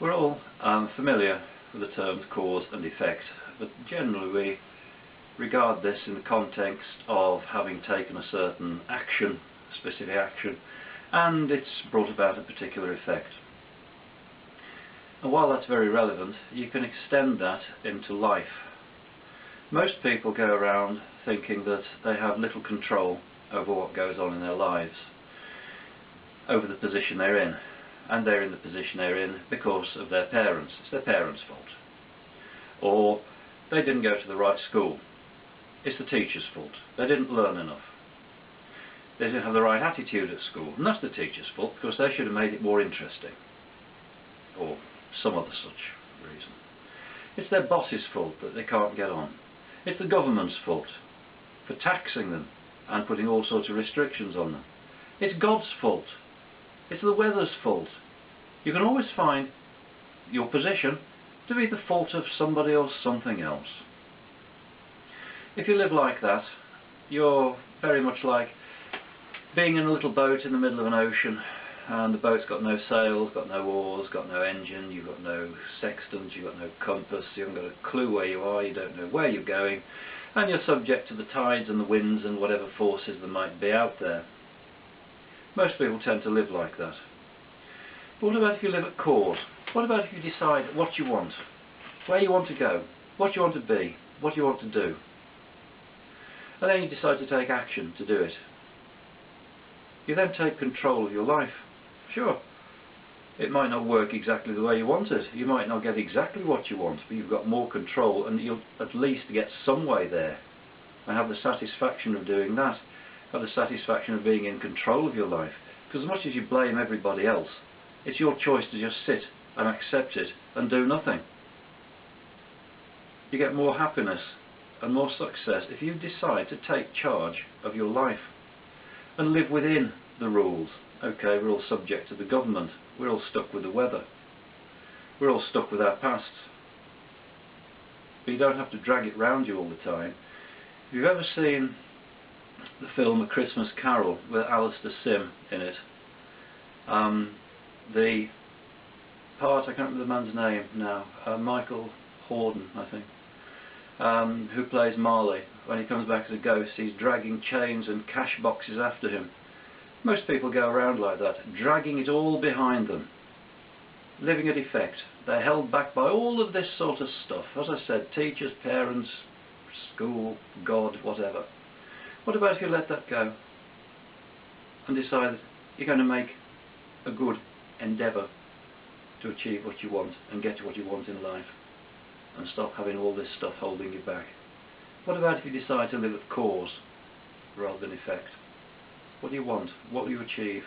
We're all familiar with the terms cause and effect, but generally we regard this in the context of having taken a certain action, a specific action, and it's brought about a particular effect. And while that's very relevant, you can extend that into life. Most people go around thinking that they have little control over what goes on in their lives, over the position they're in. And they're in the position they're in because of their parents. It's their parents' fault. Or they didn't go to the right school. It's the teacher's fault. They didn't learn enough. They didn't have the right attitude at school. And that's the teacher's fault because they should have made it more interesting. Or some other such reason. It's their boss's fault that they can't get on. It's the government's fault for taxing them and putting all sorts of restrictions on them. It's God's fault. It's the weather's fault. You can always find your position to be the fault of somebody or something else. If you live like that, you're very much like being in a little boat in the middle of an ocean, and the boat's got no sails, got no oars, got no engine, you've got no sextant, you've got no compass, you haven't got a clue where you are, you don't know where you're going, and you're subject to the tides and the winds and whatever forces there might be out there. Most people tend to live like that. But what about if you live at cause? What about if you decide what you want, where you want to go, what you want to be, what you want to do, and then you decide to take action to do it? You then take control of your life. Sure, it might not work exactly the way you want it. You might not get exactly what you want, but you've got more control and you'll at least get some way there and have the satisfaction of doing that. Have the satisfaction of being in control of your life. Because as much as you blame everybody else, it's your choice to just sit and accept it and do nothing. You get more happiness and more success if you decide to take charge of your life and live within the rules. Okay, we're all subject to the government. We're all stuck with the weather. We're all stuck with our pasts. But you don't have to drag it round you all the time. If you've ever seen the film A Christmas Carol with Alistair Sim in it, the part, I can't remember the man's name now, Michael Hordern I think, who plays Marley. When he comes back as a ghost, he's dragging chains and cash boxes after him. Most people go around like that, dragging it all behind them, living at effect. They're held back by all of this sort of stuff. As I said, teachers, parents, school, God, whatever. What about if you let that go and decide that you're going to make a good endeavour to achieve what you want and get to what you want in life and stop having all this stuff holding you back? What about if you decide to live at cause rather than effect? What do you want? What will you achieve?